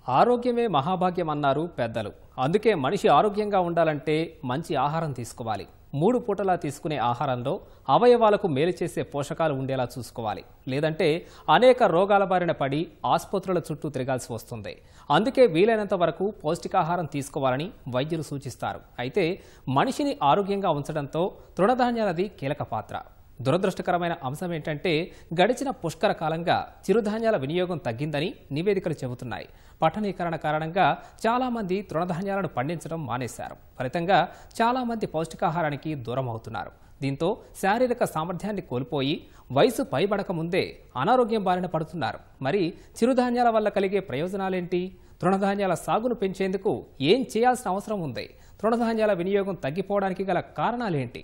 ఆరోగ్యమే మహాభాగ్యం అన్నారు పెద్దలు. అందుకే మనిషి ఆరోగ్యంగా ఉండాలంటే మంచి ఆహారం తీసుకోవాలి. 3 పూటలా తీసుకునే ఆహారంలో అవయవాలకు మేలు చేసే పోషకాలు ఉండేలా చూసుకోవాలి. లేదంటే అనేక రోగాల బారిన పడి ఆసుపత్రుల చుట్టూ తిరగాల్సి వస్తుంది. అందుకే వీలైనంత వరకు పౌష్టికాహారం తీసుకోవాలని వైద్యులు సూచిస్తారు. అయితే మనిషిని ఆరోగ్యంగా ఉంచడంతో తృణధాన్యాలది కీలక పాత్ర. దురదృష్టకరమైన అంశం ఏంటంటే గడిచిన పుష్కర కాలంగా చిరుధాన్యాల వినియోగం తగ్గిందని నివేదికలు చెబుతున్నాయి. పట్టణీకరణ కారణంగా చాలామంది తృణధాన్యాలను పండించడం మానేశారు. ఫలితంగా చాలామంది పౌష్టికాహారానికి దూరం అవుతున్నారు. దీంతో శారీరక సామర్థ్యాన్ని కోల్పోయి వయసు పైబడక ముందే అనారోగ్యం బారిన పడుతున్నారు. మరి చిరుధాన్యాల వల్ల కలిగే ప్రయోజనాలేంటి? తృణధాన్యాల సాగును పెంచేందుకు ఏం చేయాల్సిన అవసరం ఉంది? తృణధాన్యాల వినియోగం తగ్గిపోవడానికి గల కారణాలేంటి?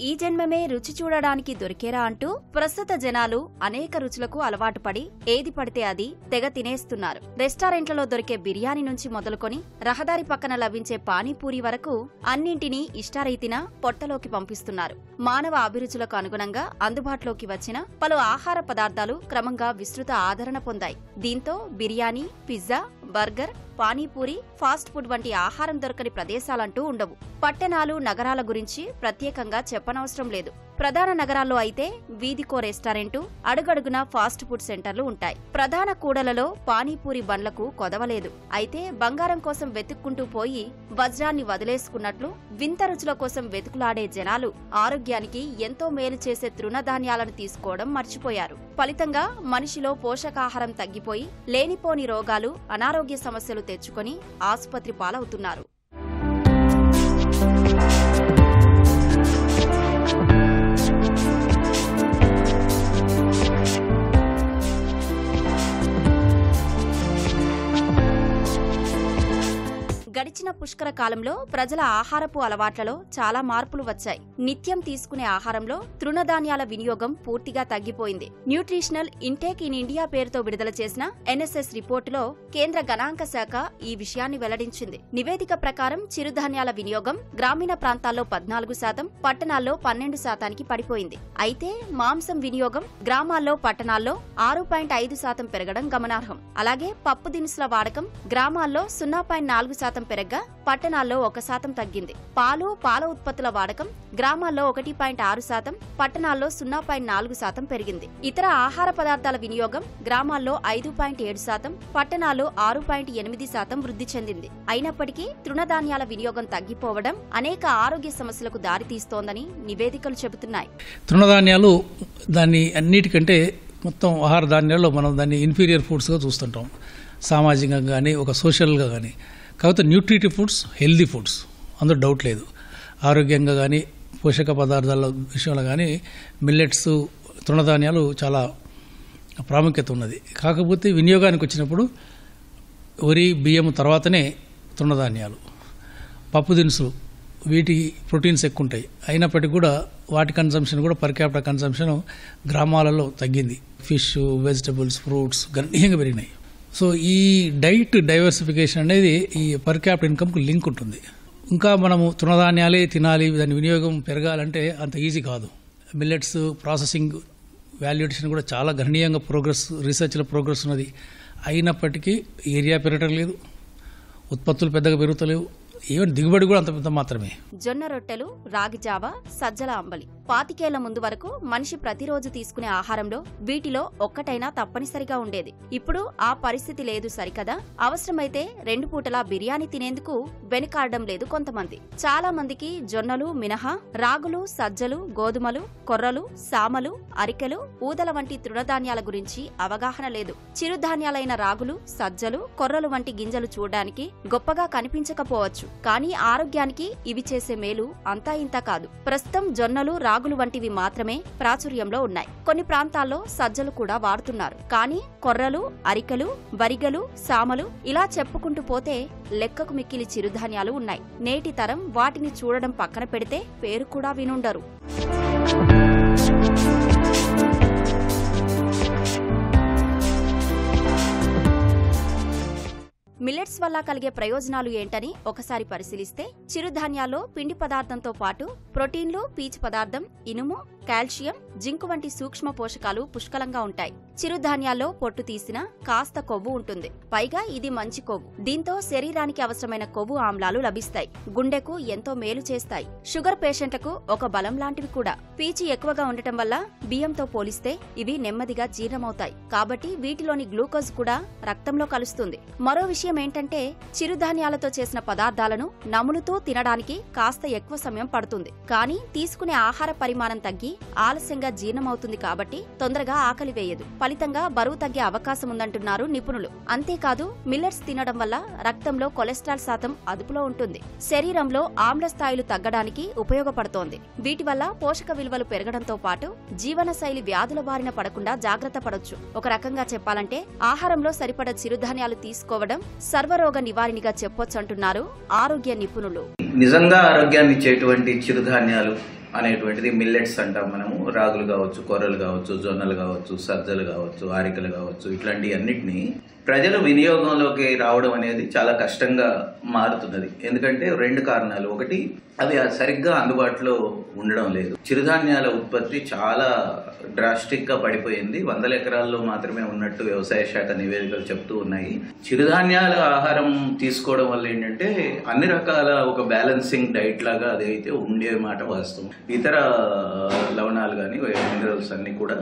ఈ జన్మమే రుచి చూడడానికి దొరికేరా అంటూ ప్రస్తుత జనాలు అనేక రుచులకు అలవాటు పడి ఏది పడితే అది తెగ తినేస్తున్నారు. రెస్టారెంట్లలో దొరికే బిర్యానీ నుంచి మొదలుకొని రహదారి పక్కన లభించే పానీపూరి వరకు అన్నింటినీ ఇష్టారీతిన పొట్టలోకి పంపిస్తున్నారు. మానవ అభిరుచులకు అనుగుణంగా అందుబాటులోకి వచ్చిన పలు ఆహార పదార్థాలు క్రమంగా విస్తృత ఆదరణ పొందాయి. దీంతో biryani, pizza, burger, panipuri, fast food వంటి ఆహారం దొరకని ప్రదేశాలంటూ ఉండవు. పట్టణాలు, నగరాల గురించి ప్రత్యేకంగా చెప్పనవసరం లేదు. ప్రధాన నగరాల్లో అయితే వీధికో రెస్టారెంటు, అడుగడుగునా ఫాస్ట్ ఫుడ్ సెంటర్లు ఉంటాయి. ప్రధాన కూడలలో పానీపూరి బండ్లకు కొదవలేదు. అయితే బంగారం కోసం వెతుక్కుంటూ పోయి వజ్రాన్ని వదిలేసుకున్నట్లు వింత రుచుల కోసం వెతుకులాడే జనాలు ఆరోగ్యానికి ఎంతో మేలు చేసే తృణధాన్యాలను తీసుకోవడం మర్చిపోయారు. ఫలితంగా మనిషిలో పోషకాహారం తగ్గిపోయి లేనిపోని రోగాలు, అనారోగ్య సమస్యలు తెచ్చుకొని ఆసుపత్రి పాలవుతున్నారు. గడిచిన పుష్కర కాలంలో ప్రజల ఆహారపు అలవాట్లలో చాలా మార్పులు వచ్చాయి. నిత్యం తీసుకునే ఆహారంలో తృణధాన్యాల వినియోగం పూర్తిగా తగ్గిపోయింది. న్యూట్రిషనల్ ఇంటేక్ ఇన్ ఇండియా పేరుతో విడుదల చేసిన NSS రిపోర్టులో కేంద్ర గణాంక శాఖ ఈ విషయాన్ని వెల్లడించింది. నివేదిక ప్రకారం చిరుధాన్యాల వినియోగం గ్రామీణ ప్రాంతాల్లో 14%, పట్టణాల్లో 12% పడిపోయింది. అయితే మాంసం వినియోగం గ్రామాల్లో, పట్టణాల్లో 6.5% పెరగడం గమనార్హం. అలాగే పప్పు దినుసుల వాడకం గ్రామాల్లో 0.4% పెరగ్గా పట్టణాల్లో 1% తగ్గింది. పాలు, పాల ఉత్పత్తుల వాడకం గ్రామాల్లో 1.6%, పట్టణాల్లో 0.4% పెరిగింది. ఇతర ఆహార పదార్థాల వినియోగం గ్రామాల్లో 5.7%, పట్టణాల్లో 6.8% వృద్ధి చెందింది. అయినప్పటికీ తృణధాన్యాల వినియోగం తగ్గిపోవడం అనేక ఆరోగ్య సమస్యలకు దారితీస్తోందని నివేదికలు చెబుతున్నాయి. తృణధాన్యాలు దాన్ని అన్నిటికంటే మొత్తం ఆహార ధాన్యాల్లో మనం దాన్ని ఇన్ఫీరియర్ ఫుడ్స్గా చూస్తుంటాం, సామాజికంగా కానీ ఒక సోషల్గా కానీ. కాకపోతే న్యూట్రిటివ్ ఫుడ్స్, హెల్దీ ఫుడ్స్, అందులో డౌట్ లేదు. ఆరోగ్యంగా కానీ పోషక పదార్థాల విషయంలో కానీ మిల్లెట్స్, తృణధాన్యాలు చాలా ప్రాముఖ్యత ఉన్నది. కాకపోతే వినియోగానికి వచ్చినప్పుడు వరి, బియ్యం తర్వాతనే తృణధాన్యాలు, పప్పు దినుసులు, వీటి ప్రోటీన్స్ ఎక్కువ ఉంటాయి. అయినప్పటికీ కూడా వాటి కన్సంప్షన్ కూడా పర్ క్యాపిటల్ కన్సంప్షన్ గ్రామాలలో తగ్గింది. ఫిష్, వెజిటబుల్స్, ఫ్రూట్స్ గణనీయంగా పెరిగినాయి. సో ఈ డైట్ డైవర్సిఫికేషన్ అనేది ఈ పర్ క్యాపిటల్ ఇన్కమ్కు లింక్ ఉంటుంది. ఇంకా మనము తృణధాన్యాలే తినాలి, దాని వినియోగం పెరగాలంటే అంత ఈజీ కాదు. మిల్లెట్స్ ప్రాసెసింగ్, వాల్యుయేషన్ కూడా చాలా గణనీయంగా రీసెర్చ్లో ప్రోగ్రెస్ ఉన్నది. అయినప్పటికీ ఏరియా పెరగటం లేదు, ఉత్పత్తులు పెద్దగా పెరుగుతలేవు, ఈవెన్ దిగుబడి కూడా అంత పెద్ద మాత్రమే. జొన్న రొట్టెలు, రాగి జావ, సజ్జల అంబలి 25 ఏళ్ల ముందు వరకు మనిషి ప్రతిరోజు తీసుకునే ఆహారంలో వీటిలో ఒక్కటైనా తప్పనిసరిగా ఉండేది. ఇప్పుడు ఆ పరిస్థితి లేదు సరికదా. అవసరమైతే 2 పూటలా బిర్యానీ తినేందుకు వెనుకాడడం లేదు కొంతమంది. చాలా మందికి జొన్నలు మినహా రాగులు, సజ్జలు, గోధుమలు, కొర్రలు, సామలు, అరికెలు, ఊదల వంటి తృణధాన్యాల గురించి అవగాహన లేదు. చిరుధాన్యాలైన రాగులు, సజ్జలు, కొర్రలు వంటి గింజలు చూడడానికి గొప్పగా కనిపించకపోవచ్చు, కానీ ఆరోగ్యానికి ఇవి చేసే మేలు అంతా ఇంతా కాదు. ప్రస్తుతం జొన్నలు, రాగులు వంటివి మాత్రమే ప్రాచుర్యంలో ఉన్నాయి. కొన్ని ప్రాంతాల్లో సజ్జలు కూడా వాడుతున్నారు. కానీ కొర్రలు, అరికెలు, వరిగలు, సామలు ఇలా చెప్పుకుంటూ పోతే లెక్కకు మిక్కిలి చిరుధాన్యాలు ఉన్నాయి. నేటి తరం వాటిని చూడడం పక్కన పెడితే పేరు కూడా వినుండరు. మిల్లెట్స్ వల్ల కలిగే ప్రయోజనాలు ఏంటని ఒకసారి పరిశీలిస్తే చిరుధాన్యాల్లో పిండి పదార్థంతో పాటు ప్రోటీన్లు, పీచు పదార్థం, ఇనుము, కాల్షియం, జింక్ వంటి సూక్ష్మ పోషకాలు పుష్కలంగా ఉంటాయి. చిరుధాన్యాల్లో పొట్టు తీసిన కాస్త కొవ్వు ఉంటుంది. పైగా ఇది మంచి కొవ్వు. దీంతో శరీరానికి అవసరమైన కొవ్వు ఆమ్లాలు లభిస్తాయి. గుండెకు ఎంతో మేలు చేస్తాయి. షుగర్ పేషెంట్లకు ఒక బలం లాంటివి కూడా. పీచు ఎక్కువగా ఉండటం వల్ల బియ్యంతో పోలిస్తే ఇవి నెమ్మదిగా జీర్ణమవుతాయి. కాబట్టి వీటిలోని గ్లూకోజ్ కూడా రక్తంలో కలుస్తుంది. మరో విషయం ఏంటంటే చిరుధాన్యాలతో చేసిన పదార్థాలను నములుతూ తినడానికి కాస్త ఎక్కువ సమయం పడుతుంది. కానీ తీసుకునే ఆహార పరిమాణం తగ్గి ఆలస్యంగా జీర్ణమవుతుంది కాబట్టి తొందరగా ఆకలి వేయదు. ఫలితంగా బరువు తగ్గే అవకాశం ఉందంటున్నారు నిపుణులు. అంతేకాదు మిల్లెట్స్ తినడం వల్ల రక్తంలో కొలెస్ట్రాల్ శాతం అదుపులో ఉంటుంది. శరీరంలో ఆమ్ల స్థాయిలు తగ్గడానికి ఉపయోగపడుతోంది. వీటి వల్ల పోషక విలువలు పెరగడంతో పాటు జీవనశైలి వ్యాధుల బారిన పడకుండా జాగ్రత్త పడొచ్చు. ఒక రకంగా చెప్పాలంటే ఆహారంలో సరిపడ చిరుధాన్యాలు తీసుకోవడం సర్వరోగ నివారణగా చెప్పొచ్చంటున్నారు ఆరోగ్య నిపుణులు. నిజంగా ఆరోగ్యాన్ని ఇచ్చేటువంటి చిరుధాన్యాలు అనేటువంటిది మిల్లెట్స్ అంటాం మనము. రాగులు కావచ్చు, కొర్రలు కావచ్చు, జొన్నలు కావచ్చు, సజ్జలు కావచ్చు, ఆరికలు కావచ్చు, ఇట్లాంటి అన్నిటినీ ప్రజల వినియోగంలోకి రావడం అనేది చాలా కష్టంగా మారుతున్నది. ఎందుకంటే 2 కారణాలు. ఒకటి, అవి సరిగ్గా అందుబాటులో ఉండడం లేదు. చిరుధాన్యాల ఉత్పత్తి చాలా డ్రాస్టిక్ గా పడిపోయింది. 100 ఎకరాల్లో మాత్రమే ఉన్నట్టు వ్యవసాయ శాఖ నివేదికలు చెప్తూ ఉన్నాయి. చిరుధాన్యాల ఆహారం తీసుకోవడం వల్ల ఏంటంటే అన్ని రకాల ఒక బ్యాలెన్సింగ్ డైట్ లాగా అదైతే ఉండే మాట వాస్తవం. ఇతర లవణాలు కానీ మినరల్స్ అన్ని కూడా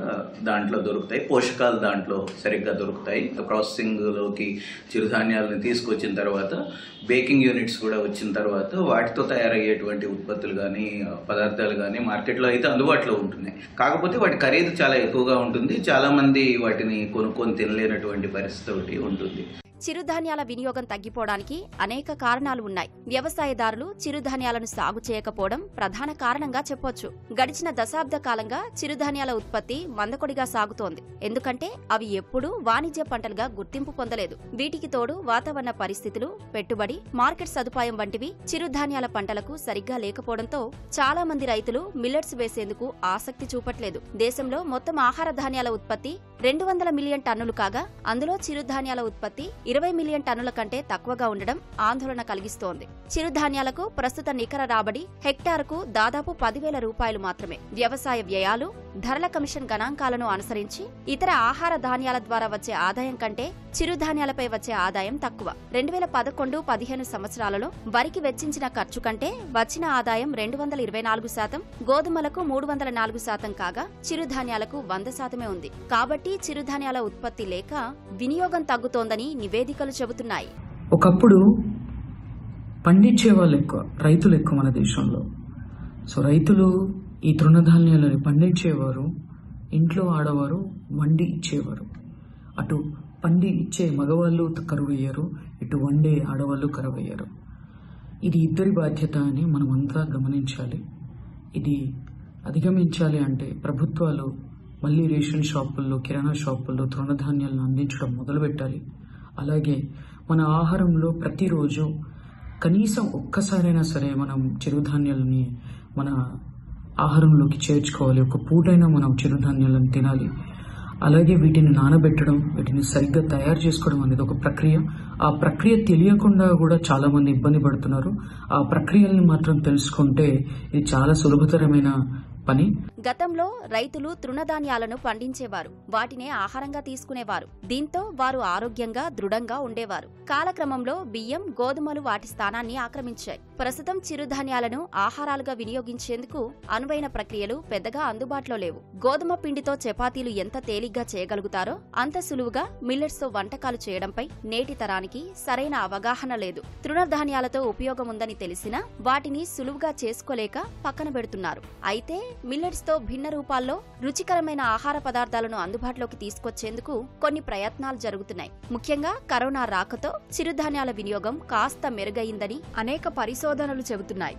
దాంట్లో దొరుకుతాయి. పోషకాలు దాంట్లో సరిగ్గా దొరుకుతాయి. ప్రాసెసింగ్ లోకి చిరుధాన్యాలను తీసుకొచ్చిన తర్వాత బేకింగ్ యూనిట్స్ కూడా వచ్చిన తర్వాత వాటితో తయారయ్యేటువంటి ఉత్పత్తులు కానీ పదార్థాలు కానీ మార్కెట్లో అయితే అందుబాటులో ఉంటున్నాయి. కాకపోతే వాటి ఖరీదు చాలా ఎక్కువగా ఉంటుంది. చాలా మంది వాటిని కొనుక్కొని తినలేనటువంటి పరిస్థితి ఒకటి ఉంటుంది. చిరుధాన్యాల వినియోగం తగ్గిపోవడానికి అనేక కారణాలు ఉన్నాయి. వ్యవసాయదారులు చిరుధాన్యాలను సాగు చేయకపోవడం ప్రధాన కారణంగా చెప్పొచ్చు. గడిచిన దశాబ్ద కాలంగా చిరుధాన్యాల ఉత్పత్తి మందకొడిగా సాగుతోంది. ఎందుకంటే అవి ఎప్పుడూ వాణిజ్య పంటలుగా గుర్తింపు పొందలేదు. వీటికి తోడు వాతావరణ పరిస్థితులు, పెట్టుబడి, మార్కెట్ సదుపాయం వంటివి చిరుధాన్యాల పంటలకు సరిగ్గా లేకపోవడంతో చాలా మంది రైతులు మిల్లెట్స్ వేసేందుకు ఆసక్తి చూపట్లేదు. దేశంలో మొత్తం ఆహార ధాన్యాల ఉత్పత్తి 200 మిలియన్ టన్నులు కాగా అందులో చిరుధాన్యాల ఉత్పత్తి 20 మిలియన్ టన్నుల కంటే తక్కువగా ఉండడం ఆందోళన కలిగిస్తోంది. చిరుధాన్యాలకు ప్రస్తుత నికర రాబడి హెక్టారుకు దాదాపు 10,000 రూపాయలు మాత్రమే. వ్యవసాయ వ్యయాలు, ధరల కమిషన్ గణాంకాలను అనుసరించి ఇతర ఆహార ధాన్యాల ద్వారా వచ్చే ఆదాయం కంటే చిరుధాన్యాలపై వచ్చే ఆదాయం తక్కువ. 2011-15 సంవత్సరాలలో వరికి వెచ్చించిన ఖర్చు కంటే వచ్చిన ఆదాయం 224%, గోధుమలకు 304% కాగా చిరుధాన్యాలకు 100% ఉంది. కాబట్టి చిరుధాన్యాల ఉత్పత్తి లేక వినియోగం తగ్గుతోందని నివేదికలు చెబుతున్నాయి. ఒకప్పుడు పండించే వాళ్ళు ఎక్కువ, రైతులు ఎక్కువ మన దేశంలో. సో రైతులు ఈ తృణధాన్యాలను పండించేవారు, ఇంట్లో ఆడవారు వండి ఇచ్చేవారు. అటు పండి ఇచ్చే మగవాళ్ళు కరువయ్యారు, ఇటు వండే ఆడవాళ్ళు కరువయ్యారు. ఇది ఇద్దరి బాధ్యత అని మనమంతా గమనించాలి. ఇది అధిగమించాలి అంటే ప్రభుత్వాలు మళ్ళీ రేషన్ షాపుల్లో, కిరాణా షాపుల్లో తృణధాన్యాలను అందించడం మొదలుపెట్టాలి. అలాగే మన ఆహారంలో ప్రతిరోజు కనీసం ఒక్కసారైనా సరే మనం చిరుధాన్యాలని మన ఆహారంలోకి చేర్చుకోవాలి. ఒక పూటైనా మనం చిరుధాన్యాలను తినాలి. అలాగే వీటిని నానబెట్టడం, వీటిని సరిగ్గా తయారు చేసుకోవడం అనేది ఒక ప్రక్రియ. ఆ ప్రక్రియ తెలియకుండా కూడా చాలా మంది ఇబ్బంది పడుతున్నారు. ఆ ప్రక్రియల్ని మాత్రం తెలుసుకుంటే ఇది చాలా సులభతరమైన పని. గతంలో రైతులు తృణధాన్యాలను పండించేవారు, వాటినే ఆహారంగా తీసుకునేవారు. దీంతో వారు ఆరోగ్యంగా, దృఢంగా ఉండేవారు. కాలక్రమంలో బియ్యం, గోధుమలు వాటి స్థానాన్ని ఆక్రమించాయి. ప్రస్తుతం చిరుధాన్యాలను ఆహారాలుగా వినియోగించేందుకు అనువైన ప్రక్రియలు పెద్దగా అందుబాటులో లేవు. గోధుమ పిండితో చపాతీలు ఎంత తేలిగ్గా చేయగలుగుతారో అంత సులువుగా మిల్లెట్స్ తో వంటకాలు చేయడంపై నేటి తరానికి సరైన అవగాహన లేదు. తృణధాన్యాలతో ఉపయోగం ఉందని తెలిసినా వాటిని సులువుగా చేసుకోలేక పక్కన పెడుతున్నారు. అయితే మిల్లెట్స్ తో భిన్న రూపాల్లో రుచికరమైన ఆహార పదార్థాలను అందుబాటులోకి తీసుకొచ్చేందుకు కొన్ని ప్రయత్నాలు జరుగుతున్నాయి. ముఖ్యంగా కరోనా రాకతో చిరుధాన్యాల వినియోగం కాస్త మెరుగైందని అనేక పరిశోధనలు చెబుతున్నాయి.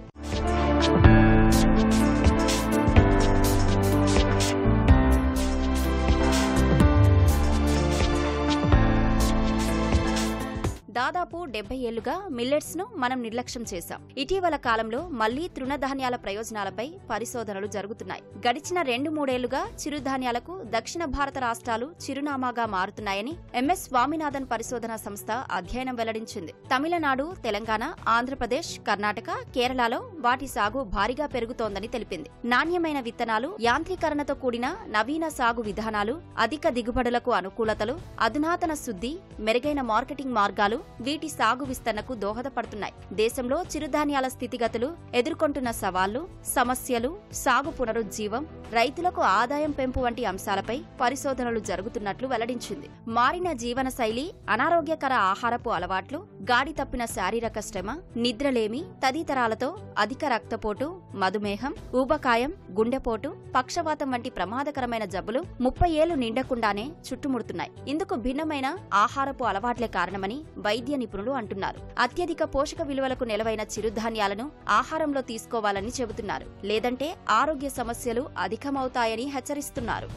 దాదాపు 70 ఏళ్లుగా మిల్లెట్స్ ను మనం నిర్లక్ష్యం చేశాం. ఇటీవల కాలంలో మళ్లీ తృణధాన్యాల ప్రయోజనాలపై పరిశోధనలు జరుగుతున్నాయి. గడిచిన 2-3 ఏళ్లుగా చిరుధాన్యాలకు దక్షిణ భారత రాష్ట్రాలు చిరునామాగా మారుతున్నాయని ఎంఎస్ స్వామినాథన్ పరిశోధనా సంస్థ అధ్యయనం వెల్లడించింది. తమిళనాడు, తెలంగాణ, ఆంధ్రప్రదేశ్, కర్ణాటక, కేరళలో వాటి సాగు భారీగా పెరుగుతోందని తెలిపింది. నాణ్యమైన విత్తనాలు, యాంత్రీకరణతో కూడిన నవీన సాగు విధానాలు, అధిక దిగుబడులకు అనుకూలతలు, అధునాతన శుద్ధి, మెరుగైన మార్కెటింగ్ మార్గాలు వీటి సాగు విస్తరణకు దోహదపడుతున్నాయి. దేశంలో చిరుధాన్యాల స్థితిగతులు, ఎదుర్కొంటున్న సవాళ్లు, సమస్యలు, సాగు పునరుజ్జీవం, రైతులకు ఆదాయం పెంపు వంటి అంశాలపై పరిశోధనలు జరుగుతున్నట్లు వెల్లడించింది. మారిన జీవనశైలి, అనారోగ్యకర ఆహారపు అలవాట్లు, గాడి తప్పిన శారీరక శ్రమ, నిద్రలేమి తదితరాలతో అధిక రక్తపోటు, మధుమేహం, ఊబకాయం, గుండెపోటు, పక్షవాతం వంటి ప్రమాదకరమైన జబ్బులు 30 ఏళ్లు నిండకుండానే చుట్టుముడుతున్నాయి. ఇందుకు భిన్నమైన ఆహారపు అలవాట్లే కారణమని వైద్య నిపుణులు అంటున్నారు. అత్యధిక పోషక విలువలకు నెలవైన చిరుధాన్యాలను ఆహారంలో తీసుకోవాలని చెబుతున్నారు. లేదంటే ఆరోగ్య సమస్యలు అధికమవుతాయని హెచ్చరిస్తున్నారు.